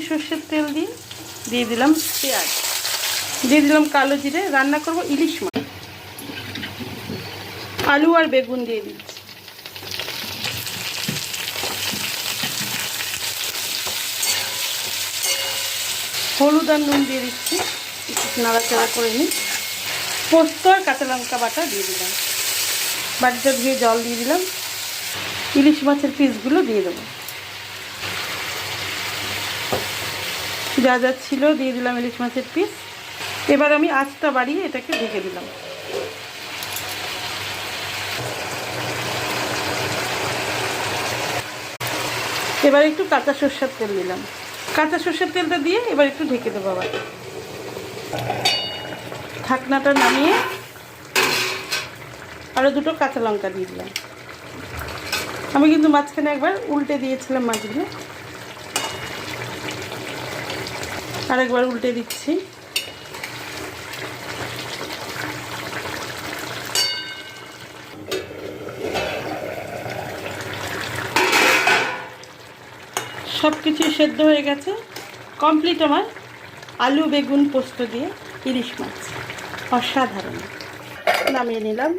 সর্ষের তেল দিয়ে দিলাম পেঁয়াজ, দিয়ে দিলাম কালো জিরে। রান্না করব ইলিশ মাছ। আলু আর বেগুন দিয়ে দিচ্ছি। হলুদ আর নুন দিয়ে দিচ্ছি, একটু নাড়াচাড়া করে নিই। পোস্ত আর কাঁচা লঙ্কা বাটা দিয়ে দিলাম। বাটিটা ধুয়ে জল দিয়ে দিলাম। ইলিশ মাছের পিসগুলো দিয়ে দেবো। যা যা ছিল দিয়ে দিলাম ইলিশ মাছের পিস। এবার আমি আঁচটা বাড়িয়ে এটাকে ঢেকে দিলাম। এবার একটু কাঁচা সর্ষের তেল দিলাম। কাঁচা সর্ষের তেলটা দিয়ে এবার একটু ঢেকে দেবো। আবার ঢাকনাটা নামিয়ে আরও দুটো কাঁচা লঙ্কা দিয়ে দিলাম। আমি কিন্তু মাঝখানে একবার উল্টে দিয়েছিলাম মাছগুলো, আরেকবার উল্টে দিচ্ছি। সব কিছুই সেদ্ধ হয়ে গেছে। কমপ্লিট আমার আলু বেগুন পোস্ত দিয়ে ইলিশ মাছ। অসাধারণ। নামিয়ে নিলাম।